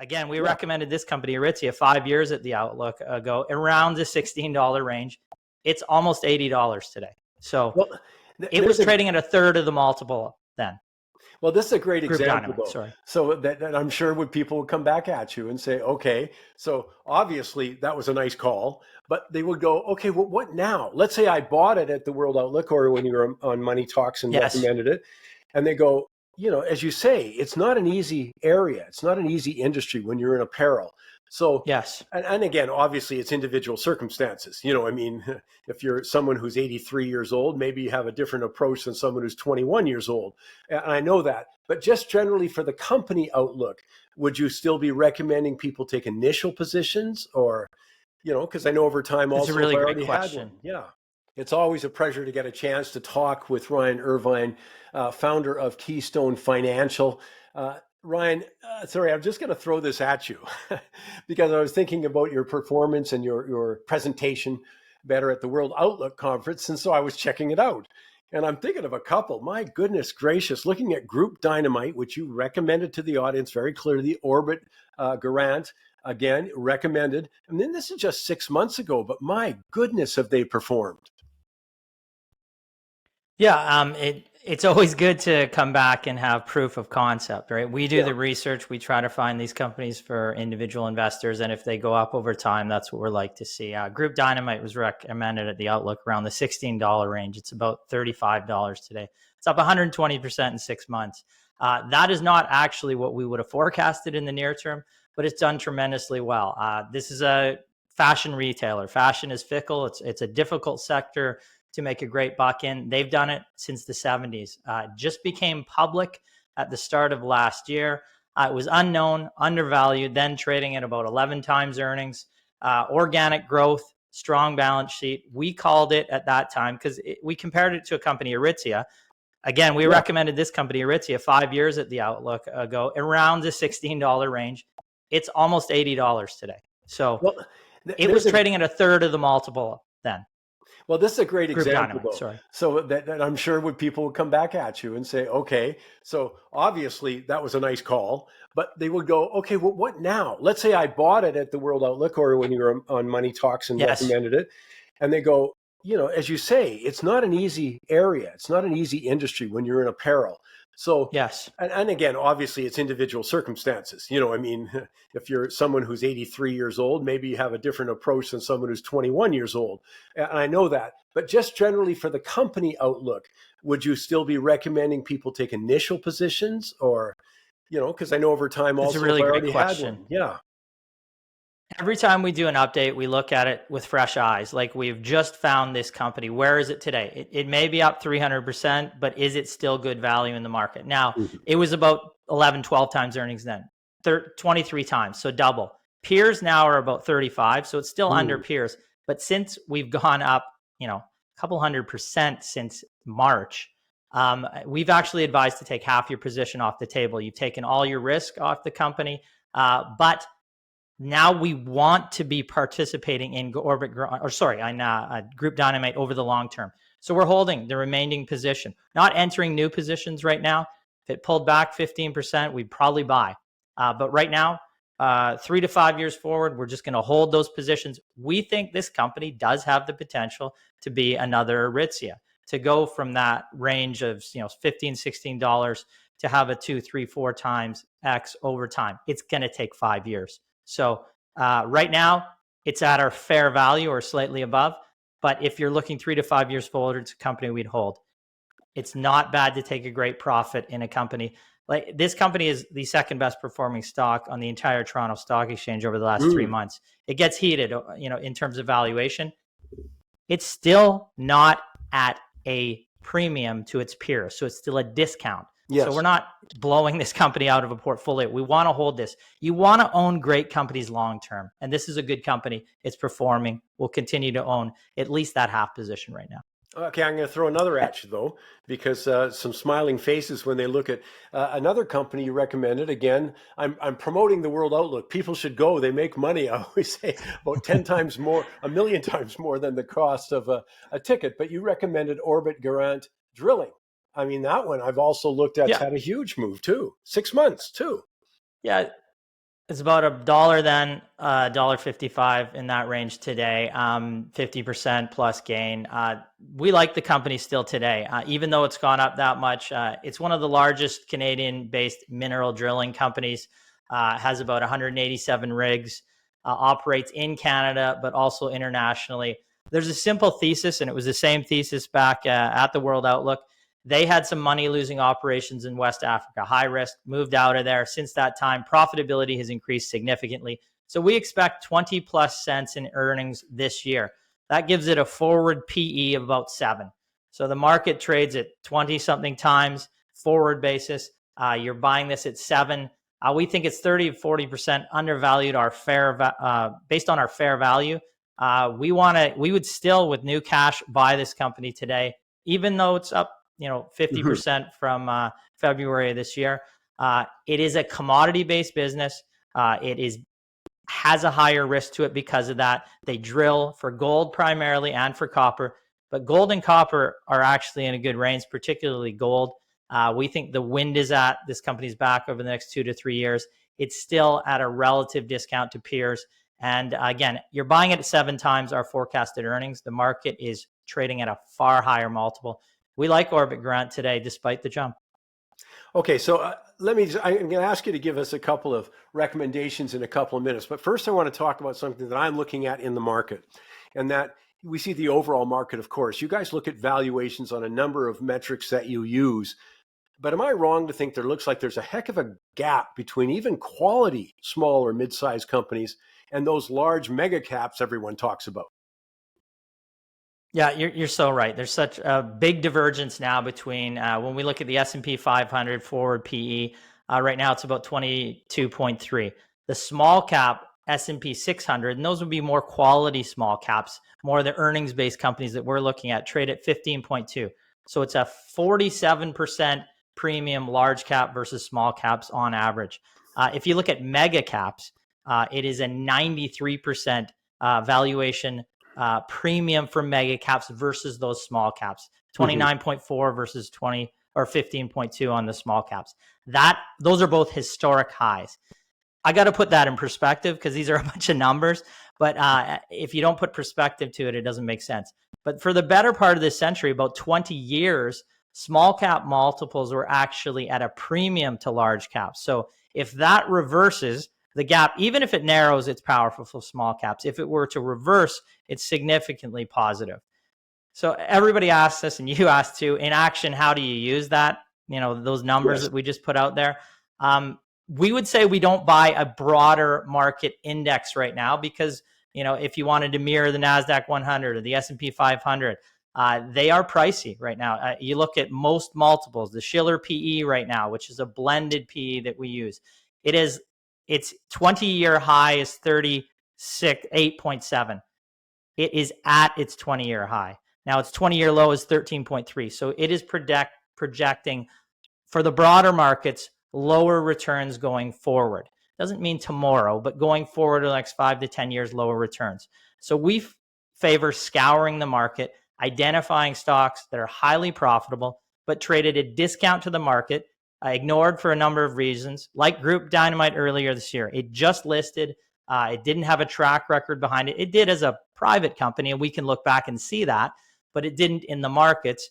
Again, we Yeah. recommended this company, Aritzia, 5 years at the outlook ago, around the $16 range. It's almost $80 today. So Well, it was trading at a third of the multiple then. well, this is a great Group example, Dynamite, though. sorry. So that I'm sure people would come back at you and say, okay, so obviously that was a nice call, but they would go, okay, well, what now? Let's say I bought it at the World Outlook or when you were on Money Talks and Yes. recommended it. And they go, as you say, it's not an easy area. It's not an easy industry when you're in apparel. So, Yes. and again, obviously it's individual circumstances. I mean, if you're someone who's 83 years old, maybe you have a different approach than someone who's 21 years old. And I know that, but just generally for the company outlook, would you still be recommending people take initial positions or, because I know over time also, It's a really if I great already question. had one. Yeah. It's always a pleasure to get a chance to talk with Ryan Irvine, founder of KeyStone Financial. Ryan, sorry, I'm just going to throw this at you because I was thinking about your performance and your presentation better at the World Outlook Conference. And so I was checking it out. And I'm thinking of a couple. My goodness gracious, looking at Group Dynamite, which you recommended to the audience very clearly, Orbit, Garant, again, recommended. And then this is just 6 months ago, but my goodness, have they performed? Yeah, it's always good to come back and have proof of concept, right? We do the research. We try to find these companies for individual investors. And if they go up over time, that's what we're like to see. Group Dynamite was recommended at the outlook around the $16 range. It's about $35 today. It's up 120% in 6 months. That is not actually what we would have forecasted in the near term, but it's done tremendously well. This is a fashion retailer. Fashion is fickle. It's a difficult sector to make a great buck in. They've done it since the 70s. Just became public at the start of last year. It was unknown, undervalued, then trading at about 11 times earnings. Organic growth, strong balance sheet. We called it at that time because we compared it to a company, Aritzia. Again, we recommended this company, Aritzia, 5 years at the outlook ago, around the $16 range. It's almost $80 today. So it was trading at a third of the multiple then. Well, this is a great example, Dynamite, though. sorry. So that I'm sure people would come back at you and say, okay, so obviously that was a nice call, but they would go, okay, well, what now? Let's say I bought it at the World Outlook or when you were on Money Talks and recommended it. And they go, as you say, it's not an easy area. It's not an easy industry when you're in apparel. So, yes. And again, obviously it's individual circumstances. I mean, if you're someone who's 83 years old, maybe you have a different approach than someone who's 21 years old. And I know that, but just generally for the company outlook, would you still be recommending people take initial positions or, because I know over time also, it's a really if I great already question. had one. Yeah. Every time we do an update, we look at it with fresh eyes. Like we've just found this company. Where is it today? It may be up 300%, but is it still good value in the market? Now, it was about 11, 12 times earnings then, 23 times, so double. Peers now are about 35, so it's still under peers. But since we've gone up, a couple 100% since March, we've actually advised to take half your position off the table. You've taken all your risk off the company, but now we want to be participating in Group Dynamite over the long term. So we're holding the remaining position, not entering new positions right now. If it pulled back 15%, we'd probably buy. But right now, 3 to 5 years forward, we're just going to hold those positions. We think this company does have the potential to be another Aritzia, to go from that range of $15, $16 to have a 2, 3, 4 times X over time. It's going to take 5 years. So right now, it's at our fair value or slightly above. But if you're looking 3 to 5 years forward, it's a company we'd hold. It's not bad to take a great profit in a company. Like this company is the second best performing stock on the entire Toronto Stock Exchange over the last 3 months. It gets heated, in terms of valuation. It's still not at a premium to its peers. So it's still a discount. Yes. So we're not blowing this company out of a portfolio. We want to hold this. You want to own great companies long term. And this is a good company. It's performing. We'll continue to own at least that half position right now. Okay, I'm going to throw another at you, though, because some smiling faces when they look at another company you recommended. Again, I'm promoting the World Outlook. People should go. They make money, I always say, about 10 times more, a million times more than the cost of a ticket. But you recommended Orbit Garant Drilling. I mean, that one I've also looked at had a huge move, too. 6 months, too. Yeah. It's about $1 then, $1.55 in that range today. 50% plus gain. We like the company still today, even though it's gone up that much. It's one of the largest Canadian-based mineral drilling companies. Has about 187 rigs. Operates in Canada, but also internationally. There's a simple thesis, and it was the same thesis back at the World Outlook. They had some money losing operations in West Africa, high risk, moved out of there. Since that time, profitability has increased significantly. So we expect 20 plus cents in earnings this year. That gives it a forward PE of about 7. So the market trades at 20 something times forward basis. You're buying this at 7. We think it's 30 to 40% undervalued based on our fair value. We would still, with new cash, buy this company today, even though it's up 50% from February of this year. It is a commodity-based business. It has a higher risk to it because of that. They drill for gold primarily and for copper, but gold and copper are actually in a good range, particularly gold. We think the wind is at this company's back over the next 2 to 3 years. It's still at a relative discount to peers. And again, you're buying it at 7 times our forecasted earnings. The market is trading at a far higher multiple. We like Orbit Garant today, despite the jump. Okay, so I'm going to ask you to give us a couple of recommendations in a couple of minutes. But first, I want to talk about something that I'm looking at in the market, and that we see the overall market, of course. You guys look at valuations on a number of metrics that you use. But am I wrong to think there looks like there's a heck of a gap between even quality small or mid-sized companies and those large mega caps everyone talks about? Yeah, you're so right. There's such a big divergence now between when we look at the S&P 500 forward PE. Right now, it's about 22.3. The small cap S&P 600, and those would be more quality small caps, more the earnings-based companies that we're looking at, trade at 15.2. So it's a 47% premium large cap versus small caps on average. If you look at mega caps, it is a 93% valuation premium for mega caps versus those small caps. 29.4 versus 20 or 15.2 on the small caps. Those are both historic highs. I got to put that in perspective because these are a bunch of numbers, but if you don't put perspective to it, it doesn't make sense. But for the better part of this century, about 20 years, small cap multiples were actually at a premium to large caps. So if that reverses, the gap, even if it narrows, it's powerful for small caps. If it were to reverse, it's significantly positive. So everybody asks us, and you asked too, in action, how do you use that? Those numbers that we just put out there. We would say we don't buy a broader market index right now because, if you wanted to mirror the NASDAQ 100 or the S&P 500, they are pricey right now. You look at most multiples, the Shiller PE right now, which is a blended PE that we use. Its 20-year high is 8.7. It is at its 20-year high. Now its 20-year low is 13.3. So it is projecting for the broader markets lower returns going forward. Doesn't mean tomorrow, but going forward the next 5 to 10 years, lower returns. So we favor scouring the market, identifying stocks that are highly profitable, but traded at a discount to the market, ignored for a number of reasons, like Group Dynamite earlier this year. It just listed. It didn't have a track record behind it. It did as a private company, and we can look back and see that, but it didn't in the markets,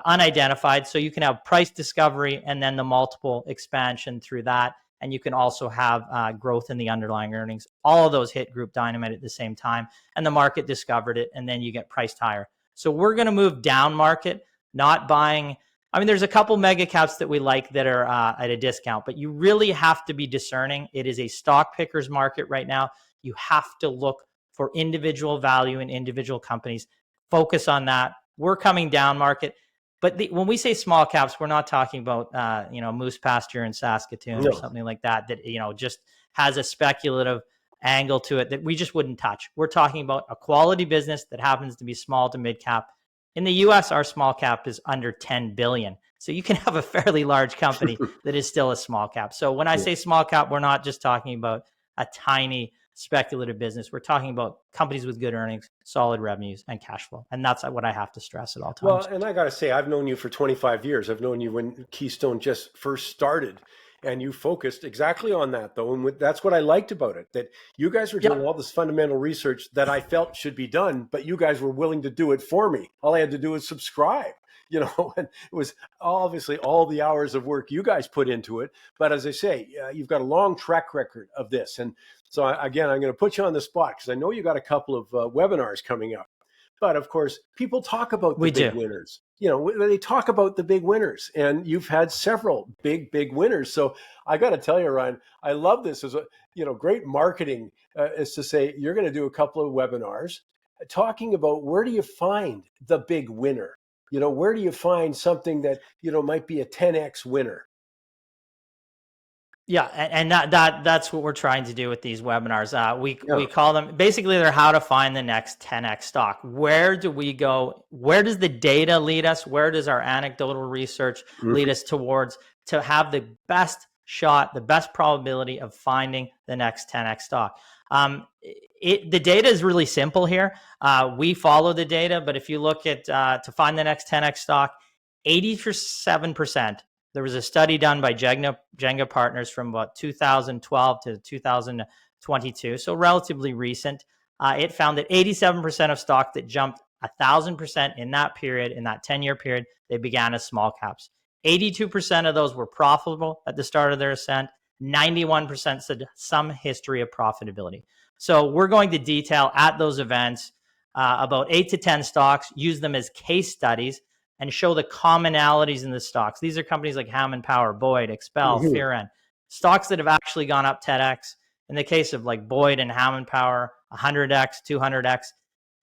unidentified. So you can have price discovery and then the multiple expansion through that. And you can also have growth in the underlying earnings. All of those hit Group Dynamite at the same time, and the market discovered it, and then you get priced higher. So we're going to move down market, not buying. There's a couple mega caps that we like that are at a discount, but you really have to be discerning. It is a stock picker's market right now. You have to look for individual value in individual companies. Focus on that. We're coming down market. But when we say small caps, we're not talking about, Moose Pasture in Saskatoon or something like that, just has a speculative angle to it that we just wouldn't touch. We're talking about a quality business that happens to be small to mid cap. In the US, our small cap is under 10 billion. So you can have a fairly large company that is still a small cap. So when I say small cap, we're not just talking about a tiny speculative business. We're talking about companies with good earnings, solid revenues, and cash flow. And that's what I have to stress at all times. Well, and I got to say, I've known you for 25 years. I've known you when Keystone just first started. And you focused exactly on that, though. And that's what I liked about it, that you guys were doing Yep. all this fundamental research that I felt should be done, but you guys were willing to do it for me. All I had to do was subscribe, and it was obviously all the hours of work you guys put into it. But as I say, you've got a long track record of this. And so, again, I'm going to put you on the spot because I know you got a couple of webinars coming up. But of course, people talk about the We big do. winners. They talk about the big winners, and you've had several big winners. So I got to tell you, Ryan, I love this as a great marketing is to say you're going to do a couple of webinars talking about where do you find the big winner. Where do you find something that might be a 10x winner? Yeah, and that's what we're trying to do with these webinars. We Yeah. call them, basically they're how to find the next 10x stock. Where do we go? Where does the data lead us? Where does our anecdotal research lead us towards to have the best shot, the best probability of finding the next 10x stock? The data is really simple here. We follow the data, but if you look at to find the next 10x stock, 87%. There was a study done by Jenga Partners from about 2012 to 2022, so relatively recent. It found that 87% of stock that jumped 1,000% in that period, in that 10-year period, they began as small caps. 82% of those were profitable at the start of their ascent. 91% said some history of profitability. So we're going to detail at those events about 8 to 10 stocks, use them as case studies, and show the commonalities in the stocks. These are companies like Hammond Power, Boyd, Expel, Mm-hmm. Firen, stocks that have actually gone up 10x. In the case of like Boyd and Hammond Power, 100x, 200x,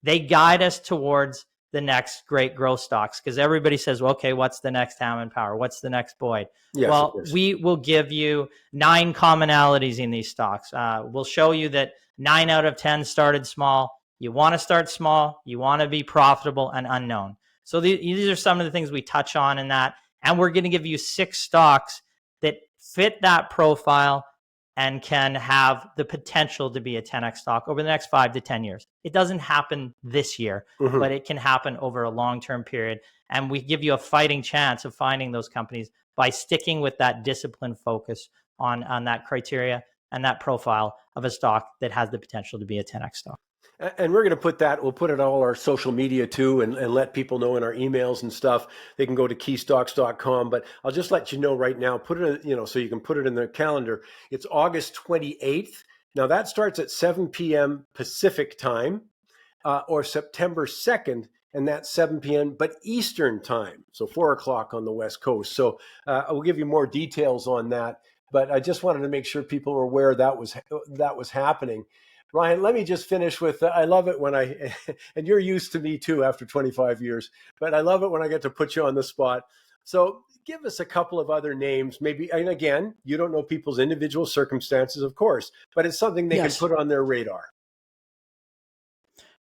they guide us towards the next great growth stocks because everybody says, well, okay, what's the next Hammond Power? What's the next Boyd? Yes, of Well, course. we will give you 9 commonalities in these stocks. We'll show you that 9 out of 10 started small. You want to start small. You want to be profitable and unknown. So these are some of the things we touch on in that. And we're going to give you 6 stocks that fit that profile and can have the potential to be a 10x stock over the next 5 to 10 years. It doesn't happen this year, but it can happen over a long-term period. And we give you a fighting chance of finding those companies by sticking with that disciplined focus on that criteria and that profile of a stock that has the potential to be a 10x stock. And we're going to we'll put it all our social media too, and let people know in our emails and stuff. They can go to keystocks.com, but I'll just let you know right now, put it, so you can put it in their calendar. It's August 28th. Now that starts at 7 p.m. Pacific time, or September 2nd, and that's 7 p.m., but Eastern time. So 4 o'clock on the West Coast. So I will give you more details on that, but I just wanted to make sure people were aware that was happening. Ryan, let me just finish with, I love it when and you're used to me too after 25 years, but I love it when I get to put you on the spot. So give us a couple of other names, maybe, and again, you don't know people's individual circumstances, of course, but it's something they can put on their radar.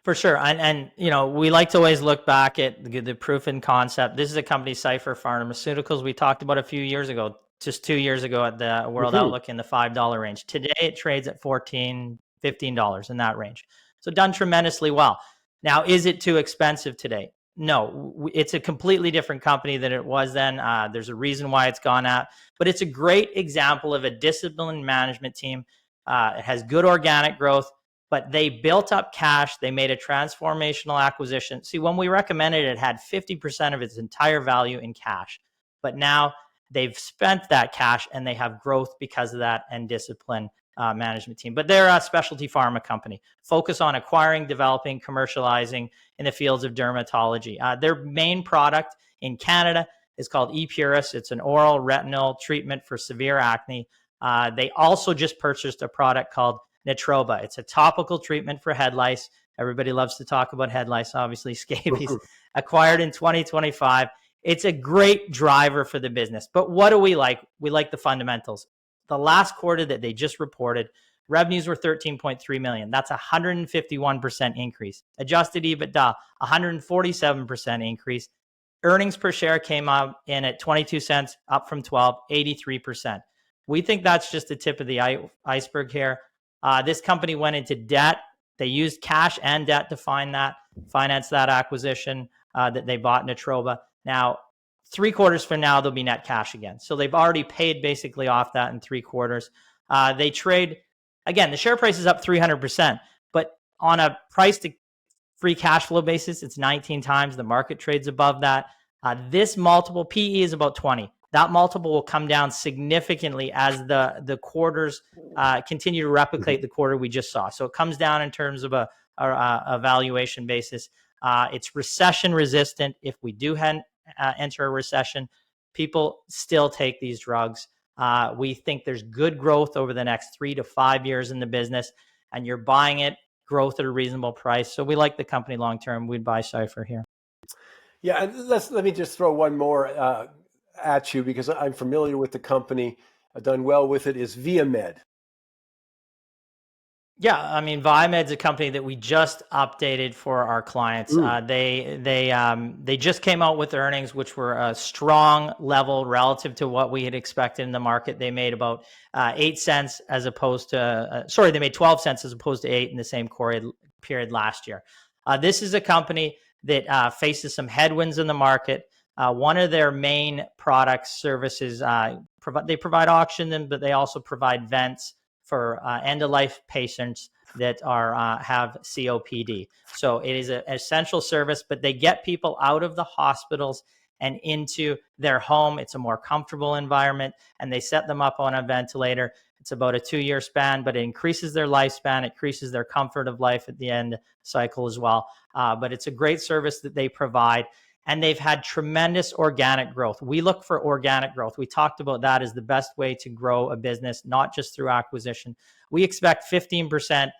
For sure. And we like to always look back at the proof in concept. This is a company, Cipher Pharmaceuticals, we talked about a few years ago, just 2 years ago at the World Outlook in the $5 range. Today it trades at $14, $15 in that range. So done tremendously well. Now, is it too expensive today? No, it's a completely different company than it was then. There's a reason why it's gone up, but it's a great example of a disciplined management team. It has good organic growth, but they built up cash. They made a transformational acquisition. See, when we recommended it, it had 50% of its entire value in cash, but now they've spent that cash and they have growth because of that and discipline. Management team, but they're a specialty pharma company. Focus on acquiring, developing, commercializing in the fields of dermatology. Their main product in Canada is called Epuris. It's an oral retinol treatment for severe acne. They also just purchased a product called Natroba. It's a topical treatment for head lice. Everybody loves to talk about head lice, obviously, scabies. Acquired in 2025. It's a great driver for the business. But what do we like? We like the fundamentals. The last quarter that they just reported, revenues were $13.3 million. That's a 151% increase. Adjusted EBITDA, 147% increase. Earnings per share came out in at 22 cents, up from 12, 83%. We think that's just the tip of the iceberg here. This company went into debt. They used cash and debt to finance that acquisition that they bought, Natroba. Now, 3 quarters from now, they'll be net cash again. So they've already paid basically off that in 3 quarters. They trade, again, the share price is up 300%, but on a price to free cash flow basis, it's 19 times. The market trades above that. This multiple, PE is about 20. That multiple will come down significantly as the quarters continue to replicate the quarter we just saw. So it comes down in terms of a valuation basis. It's recession resistant. If we do enter a recession, people still take these drugs. We think there's good growth over the next 3 to 5 years in the business, and you're buying it growth at a reasonable price. So we like the company long term. We'd buy Cipher here. Yeah, and let me just throw one more at you, because I'm familiar with the company. I've done well with it. Is ViaMed. Yeah, I mean, Viamed's a company that we just updated for our clients. They just came out with earnings, which were a strong level relative to what we had expected in the market. They made about 8 cents as opposed to, they made 12 cents as opposed to 8 in the same period last year. This is a company that faces some headwinds in the market. One of their main products, services, they provide oxygen, but they also provide vents for end-of-life patients that have COPD. So it is an essential service, but they get people out of the hospitals and into their home. It's a more comfortable environment, and they set them up on a ventilator. It's about a 2-year span, but it increases their lifespan. It increases their comfort of life at the end cycle as well. But it's a great service that they provide. And they've had tremendous organic growth. We look for organic growth. We talked about that as the best way to grow a business, not just through acquisition. We expect 15%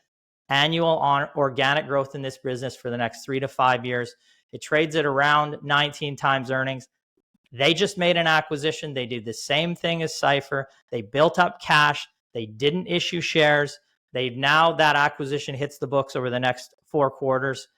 annual organic growth in this business for the next 3 to 5 years. It trades at around 19 times earnings. They just made an acquisition. They did the same thing as Cipher. They built up cash. They didn't issue shares. That acquisition hits the books over the next 4 quarters.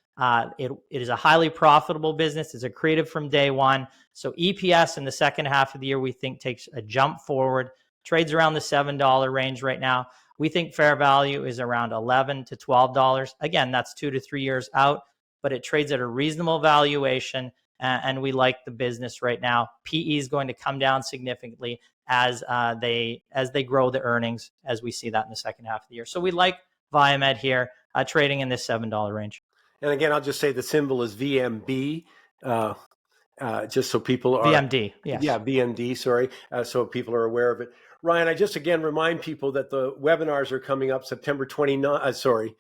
It is a highly profitable business. It's accretive from day one. So EPS in the second half of the year, we think takes a jump forward. Trades around the $7 range right now. We think fair value is around $11 to $12. Again, that's 2 to 3 years out, but it trades at a reasonable valuation, and we like the business right now. PE is going to come down significantly as they grow the earnings, as we see that in the second half of the year. So we like Viamed here, trading in this $7 range. And again, I'll just say the symbol is VMB, just so people are... VMD, yes. Yeah, VMD, sorry, so people are aware of it. Ryan, I just again remind people that the webinars are coming up September 29th,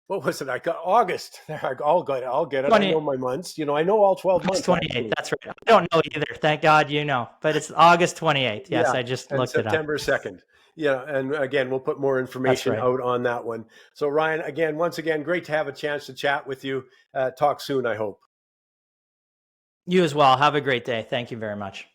what was it? I got August. I'll get it. 20, I know my months. I know all 12 months. 28th, that's right. I don't know either. Thank God you know. But it's August 28th. Yes, yeah, I just looked it up. September 2nd. Yeah, and again, we'll put more information out on that one. So Ryan, once again, great to have a chance to chat with you. Talk soon, I hope. You as well. Have a great day. Thank you very much.